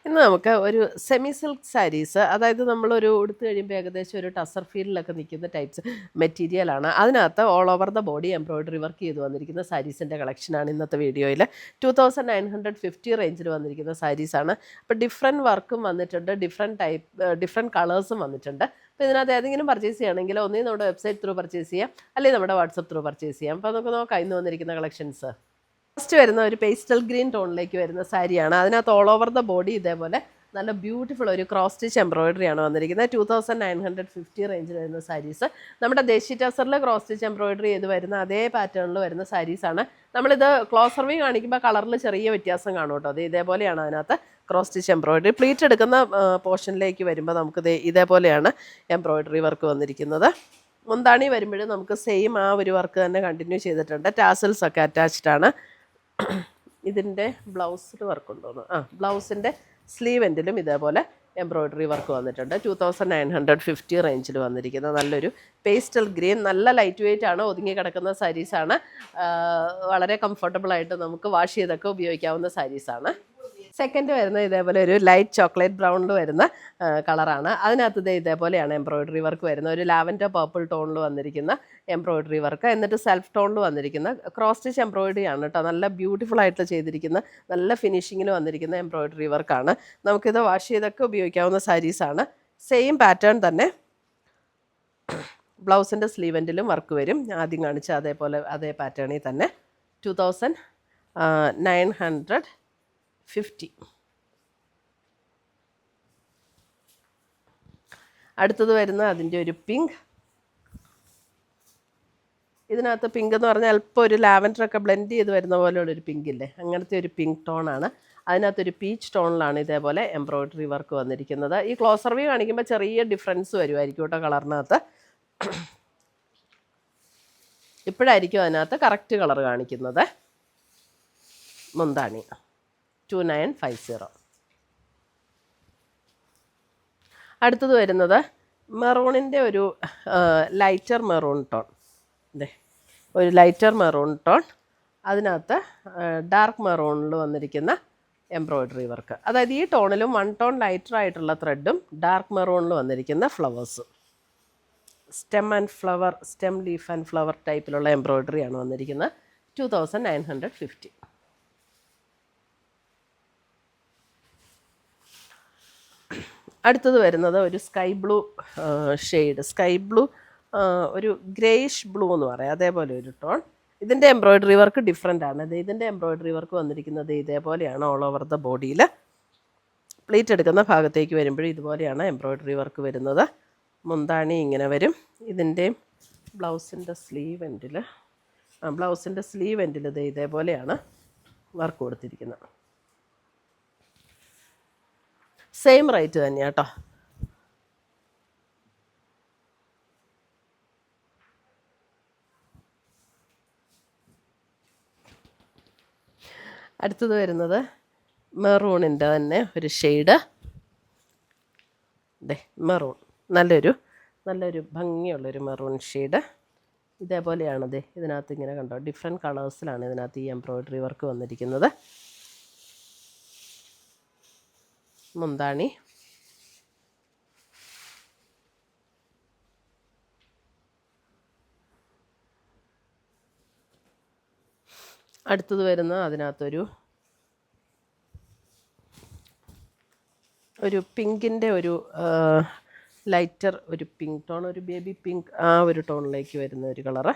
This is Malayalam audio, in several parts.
ഇന്ന് നമുക്ക് ഒരു സെമി സിൽക്ക് സാരീസ്, അതായത് നമ്മളൊരു ഉടുത്ത് കഴിയുമ്പോൾ ഏകദേശം ഒരു ടസർ ഫീൽഡിലൊക്കെ നിൽക്കുന്ന ടൈപ്സ് മെറ്റീരിയലാണ്. അതിനകത്ത് all over the body embroidery work ചെയ്ത് വന്നിരിക്കുന്ന സാരീസിൻ്റെ കളക്ഷനാണ് ഇന്നത്തെ വീഡിയോയിൽ. 2950 റേഞ്ചിൽ വന്നിരിക്കുന്ന സാരീസാണ്. അപ്പോൾ ഡിഫറെൻറ്റ് വർക്കും വന്നിട്ടുണ്ട്, ഡിഫറെൻറ്റ് കളേഴ്സും വന്നിട്ടുണ്ട്. അപ്പോൾ ഇതിനകത്ത് ഏതെങ്കിലും പർച്ചേസ് ചെയ്യണമെങ്കിൽ ഒന്നേ നമ്മുടെ വെബ്സൈറ്റ് ത്രൂ പർച്ചേസ് ചെയ്യാം, അല്ലെങ്കിൽ നമ്മുടെ വാട്സപ്പ് ത്രൂ പർച്ചേസ് ചെയ്യാം. അപ്പോൾ നമുക്ക് നോക്കാം ഇന്ന് വന്നിരിക്കുന്ന കളക്ഷൻസ്. ഫസ്റ്റ് വരുന്ന ഒരു പേസ്റ്റൽ ഗ്രീൻ ടോണിലേക്ക് വരുന്ന സാരിയാണ്. അതിനകത്ത് ഓൾ ഓവർ ദ ബോഡി ഇതേപോലെ നല്ല ബ്യൂട്ടിഫുൾ ഒരു ക്രോസ് സ്റ്റിച്ച് എംബ്രോയിഡറി ആണ് വന്നിരിക്കുന്നത്. 2950 റേഞ്ചിൽ വരുന്ന സാരീസ്. നമ്മുടെ ദേശി ടസറിൽ ക്രോസ് സ്റ്റിച്ച് എംബ്രോയിഡറി ചെയ്ത് വരുന്ന അതേ പാറ്റേണിൽ വരുന്ന സാരീസാണ്. നമ്മളിത് ക്ലോസർ വ്യൂ കാണിക്കുമ്പോൾ കളറിൽ ചെറിയ വ്യത്യാസം കാണും കേട്ടോ. അത് ഇതേപോലെയാണ് അതിനകത്ത് ക്രോസ് സ്റ്റിച്ച് എംബ്രോയിഡറി. പ്ലീറ്റ് എടുക്കുന്ന പോർഷനിലേക്ക് വരുമ്പോൾ നമുക്ക് ഇതേപോലെയാണ് എംബ്രോയിഡറി വർക്ക് വന്നിരിക്കുന്നത്. മുന്താണി വരുമ്പോഴും നമുക്ക് സെയിം ആ ഒരു വർക്ക് തന്നെ കണ്ടിന്യൂ ചെയ്തിട്ടുണ്ട്. ടാസൽസ് ഒക്കെ അറ്റാച്ച്ഡ് ആണ്. ഇതിൻ്റെ ബ്ലൗസിൽ വർക്ക് ഉണ്ടോന്ന്, ബ്ലൗസിൻ്റെ സ്ലീവ് എൻഡിലും ഇതേപോലെ എംബ്രോയ്ഡറി വർക്ക് വന്നിട്ടുണ്ട്. 2950 റേഞ്ചിൽ വന്നിരിക്കുന്ന നല്ലൊരു പേസ്റ്റൽ ഗ്രീൻ, നല്ല ലൈറ്റ് വെയിറ്റ് ആണ്, ഒതുങ്ങി കിടക്കുന്ന സാരീസാണ്. വളരെ കംഫർട്ടബിളായിട്ട് നമുക്ക് വാഷ് ചെയ്തൊക്കെ ഉപയോഗിക്കാവുന്ന സാരീസാണ്. സെക്കൻഡ് വരുന്നത് ഇതേപോലെ ഒരു ലൈറ്റ് ചോക്ലേറ്റ് ബ്രൗണിൽ വരുന്ന കളറാണ്. അതിനകത്ത് ഇതേപോലെയാണ് എംബ്രോയ്ഡറി വർക്ക് വരുന്നത്. ഒരു ലാവൻഡർ പർപ്പിൾ ടോണിൽ വന്നിരിക്കുന്ന എംബ്രോയ്ഡറി വർക്ക്, എന്നിട്ട് സെൽഫ് ടോണിൽ വന്നിരിക്കുന്ന ക്രോസ് സ്റ്റിച്ച് എംബ്രോയ്ഡറി ആണ് കേട്ടോ. നല്ല ബ്യൂട്ടിഫുൾ ആയിട്ട് ചെയ്തിരിക്കുന്ന, നല്ല ഫിനിഷിങ്ങിൽ വന്നിരിക്കുന്ന എംബ്രോയ്ഡറി വർക്കാണ്. നമുക്കിത് വാഷ് ചെയ്തൊക്കെ ഉപയോഗിക്കാവുന്ന സാരീസാണ്. സെയിം പാറ്റേൺ തന്നെ ബ്ലൗസിൻ്റെ സ്ലീവ് എൻഡിലും വർക്ക് വരും. ആദ്യം കാണിച്ച അതേ പാറ്റേണിൽ തന്നെ. 2950. അടുത്തത് വരുന്ന അതിൻ്റെ ഒരു പിങ്ക്. ഇതിനകത്ത് പിങ്ക് എന്ന് പറഞ്ഞാൽ അല്പം ഒരു ലാവൻഡറൊക്കെ ബ്ലെൻഡ് ചെയ്ത് വരുന്ന പോലെയുള്ളൊരു പിങ്ക് ഇല്ലേ, അങ്ങനത്തെ ഒരു പിങ്ക് ടോണാണ്. അതിനകത്തൊരു പീച്ച് ടോണിലാണ് ഇതേപോലെ എംബ്രോയ്ഡറി വർക്ക് വന്നിരിക്കുന്നത്. ഈ ക്ലോസർ വ്യൂ കാണിക്കുമ്പോൾ ചെറിയ ഡിഫറൻസ് വരുമായിരിക്കും കേട്ടോ കളറിനകത്ത്. ഇപ്പോഴായിരിക്കും അതിനകത്ത് കറക്റ്റ് കളർ കാണിക്കുന്നത്. മുന്താണി 2950. അടുത്തത് വരുന്നത് മെറൂണിൻ്റെ ഒരു ലൈറ്റർ മെറൂൺ ടോൺ. ഒരു ലൈറ്റർ മെറൂൺ ടോൺ, അതിനകത്ത് ഡാർക്ക് മെറൂണിൽ വന്നിരിക്കുന്ന എംബ്രോയ്ഡറി വർക്ക്. അതായത് ഈ ടോണിലും 1 ടോൺ ലൈറ്റർ ആയിട്ടുള്ള ത്രെഡും ഡാർക്ക് മെറൂണിൽ വന്നിരിക്കുന്ന ഫ്ലവേഴ്സും. സ്റ്റെം ലീഫ് ആൻഡ് ഫ്ലവർ ടൈപ്പിലുള്ള എംബ്രോയ്ഡറിയാണ് വന്നിരിക്കുന്നത്. 2950. അടുത്തത് വരുന്നത് ഒരു സ്കൈ ബ്ലൂ ഷെയ്ഡ്, ഒരു ഗ്രേയിഷ് ബ്ലൂ എന്ന് പറയാം, അതേപോലെ ഒരു ടോൺ. ഇതിൻ്റെ എംബ്രോയ്ഡറി വർക്ക് ഡിഫറെൻ്റ് ആണ്. ഇതിൻ്റെ എംബ്രോയ്ഡറി വർക്ക് വന്നിരിക്കുന്നത് ഇതേപോലെയാണ് ഓൾ ഓവർ ദ ബോഡിയിൽ. പ്ലീറ്റ് എടുക്കുന്ന ഭാഗത്തേക്ക് വരുമ്പോഴും ഇതുപോലെയാണ് എംബ്രോയ്ഡറി വർക്ക് വരുന്നത്. മുന്താണി ഇങ്ങനെ വരും. ഇതിൻ്റെയും ബ്ലൗസിൻ്റെ സ്ലീവ് എൻഡിൽ ഇതേപോലെയാണ് വർക്ക് കൊടുത്തിരിക്കുന്നത്. സെയിം റേറ്റ് തന്നെയാണ് കേട്ടോ. അടുത്തത് വരുന്നത് മെറൂണിൻ്റെ തന്നെ ഒരു ഷെയ്ഡ്. മെറൂൺ, നല്ലൊരു ഭംഗിയുള്ളൊരു മെറൂൺ ഷെയ്ഡ്. ഇതേപോലെയാണത്. ഇതിനകത്ത് ഇങ്ങനെ കണ്ടോ, ഡിഫറെൻറ്റ് കളേഴ്സിലാണ് ഇതിനകത്ത് ഈ എംബ്രോയ്ഡറി വർക്ക് വന്നിരിക്കുന്നത്. മുന്താണി അടുത്തത് വരുന്ന അതിനകത്തൊരു പിങ്കിൻ്റെ ഒരു ലൈറ്റർ ഒരു പിങ്ക് ടോൺ, ഒരു ബേബി പിങ്ക്, ആ ഒരു ടോണിലേക്ക് വരുന്ന ഒരു കളറ്.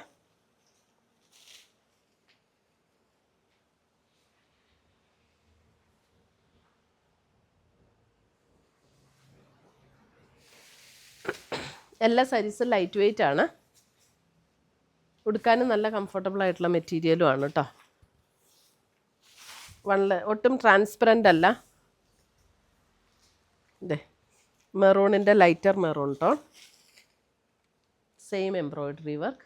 എല്ലാ സാരീസും ലൈറ്റ് വെയിറ്റ് ആണ്, ഉടുക്കാനും നല്ല കംഫർട്ടബിൾ ആയിട്ടുള്ള മെറ്റീരിയലും ആണ് കേട്ടോ. ഒട്ടും ട്രാൻസ്പെറൻ്റ് അല്ല. മെറൂണിൻ്റെ lighter maroon tone, same embroidery work.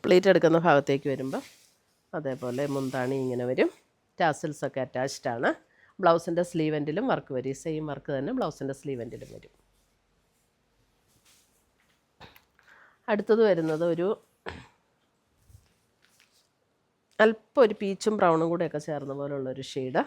Plate എടുക്കുന്ന ഭാഗത്തേക്ക് വരുമ്പോൾ അതേപോലെ മുന്താണി ഇങ്ങനെ വരും. ടാസൽസ് ഒക്കെ അറ്റാച്ച്ഡ് ആണ്. ബ്ലൗസിൻ്റെ സ്ലീവ് എൻഡിലും വർക്ക് വരും. സെയിം വർക്ക് തന്നെ ബ്ലൗസിൻ്റെ സ്ലീവ് എൻഡിലും വരും. അടുത്തത് വരുന്നത് ഒരു അല്പം ഒരു പീച്ചും ബ്രൗണും കൂടെയൊക്കെ ചേർന്ന പോലുള്ളൊരു ഷെയ്ഡ്.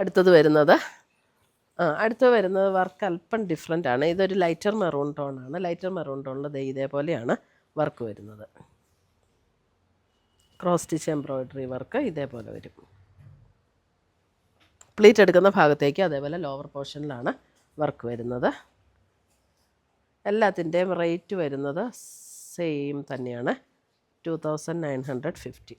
അടുത്തത് വരുന്നത് വർക്ക് അല്പം ഡിഫറെൻ്റ് ആണ്. ഇതൊരു ലൈറ്റർ മെറൂൺ ടോണാണ്. ലൈറ്റർ മെറൂൺ ടോണിൽ ഇതേപോലെയാണ് വർക്ക് വരുന്നത്. ക്രോസ് സ്റ്റിച്ച് എംബ്രോയ്ഡറി വർക്ക് ഇതേപോലെ വരും. പ്ലീറ്റ് എടുക്കുന്ന ഭാഗത്തേക്ക് അതേപോലെ ലോവർ പോർഷനിലാണ് വർക്ക് വരുന്നത്. എല്ലാത്തിൻ്റെയും റേറ്റ് വരുന്നത് സെയിം തന്നെയാണ്, 2950.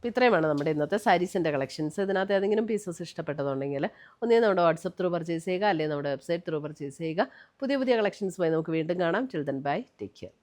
അപ്പോൾ ഇത്രയുമാണ് നമ്മുടെ ഇന്നത്തെ സാരീസിൻ്റെ കളക്ഷൻസ്. ഇതിനകത്ത് ഏതെങ്കിലും പീസസ് ഇഷ്ടപ്പെട്ടതുണ്ടെങ്കിൽ ഒന്നേ നമ്മുടെ വാട്സപ്പ് ത്രൂ പർച്ചേസ് ചെയ്യുക, അല്ലെങ്കിൽ നമ്മുടെ വെബ്സൈറ്റ് ത്രൂ പർച്ചേസ് ചെയ്യുക. പുതിയ കളക്ഷൻസുമായി നമുക്ക് വീണ്ടും കാണാം. Till then bye, take care.